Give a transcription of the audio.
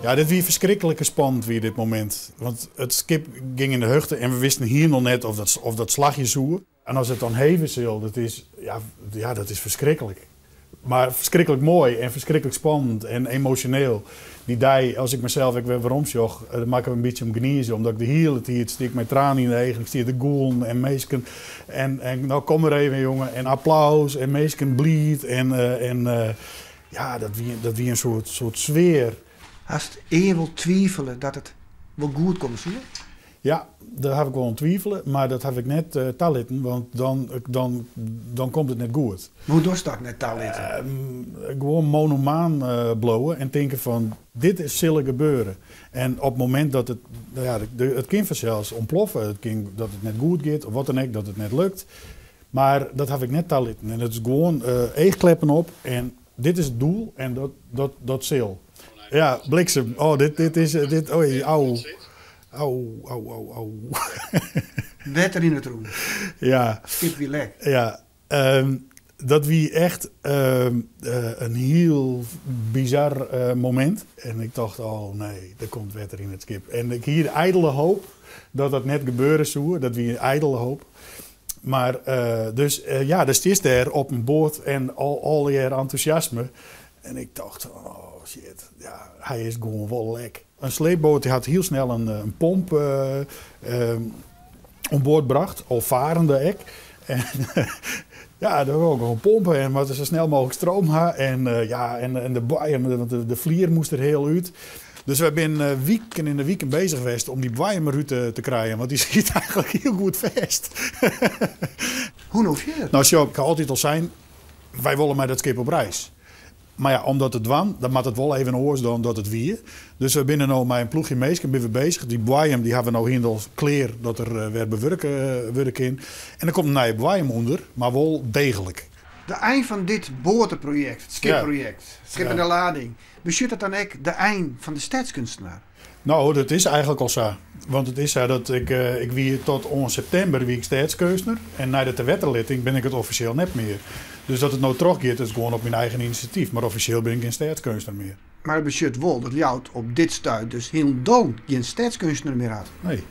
Ja, dit was verschrikkelijk spannend weer dit moment. Want het skip ging in de heugte en we wisten hier nog net of dat slagje zoer. En als het dan heven zal, dat is verschrikkelijk. Maar verschrikkelijk mooi en verschrikkelijk spannend en emotioneel. Die dag, als ik mezelf weer waarom zocht, dan maak ik een beetje om geniezen. Omdat ik de hele tijd stiek met tranen in de ogen. Ik zie de goelen en meesken. En nou kom er even jongen. En applaus en meesken bleed. Dat wie een soort sfeer. Als het eer wil twijfelen dat het wel goed komt, zie je? Ja, daar heb ik wel aan twijfelen, maar dat heb ik net talitten, want dan komt het net goed. Maar hoe doe je dat net talitten? Gewoon monomaan blowen en denken van, dit is zullen gebeuren. En op het moment dat het kind vanzelfs ontploffen, dat het net goed gaat, of wat dan ook, dat het net lukt. Maar dat heb ik net talitten. En het is gewoon eegkleppen op en dit is het doel en dat zal. Ja, bliksem. Oh, dit is, oei, auw. Auw. Wetter in het roem. Ja. Skip wie lek. Ja. Dat wie echt een heel bizar moment. En ik dacht, oh nee, er komt wetter in het skip. En ik hier ijdele hoop dat dat net gebeuren zou. Dat wie een ijdele hoop. Maar dus is daar op een boot en al je enthousiasme. En ik dacht, oh shit, ja, hij is gewoon wel lek. Een sleepboot die had heel snel een pomp onboord gebracht, al varende ek. En ja, daar wil ook gewoon pompen en wat zo snel mogelijk stroom had. En de boeien, want de vlier moest er heel uit. Dus we zijn weken in de weekend bezig geweest om die boeien maar uit te krijgen, want die schiet eigenlijk heel goed vast. Hoe hoef je dat? Nou, Sjoop, ik kan altijd al zijn, wij willen met dat skip op reis. Maar ja, omdat het dwan, dan moet het wel even oors dan dat het weer. Dus we binnen nou met een ploegje meesken ben we bezig. Die boeien die hebben we nou hier als kleer dat er weer bewerken in. En dan komt een nieuwe boeien onder, maar wel degelijk. De eind van dit boordenproject, het skipproject, Schip in de Lading. Bestuurt dat dan ook de eind van de stadskunstenaar? Nou, dat is eigenlijk al zo. Want het is zo dat ik wie tot 1 september wie ik stadskunstenaar. En na de wetterlitting ben ik het officieel net meer. Dus dat het nou teruggaat, is gewoon op mijn eigen initiatief. Maar officieel ben ik geen stadskunstenaar meer. Maar het bestuurt wel dat jou op dit stuit dus heel dan geen stadskunstenaar meer had. Nee.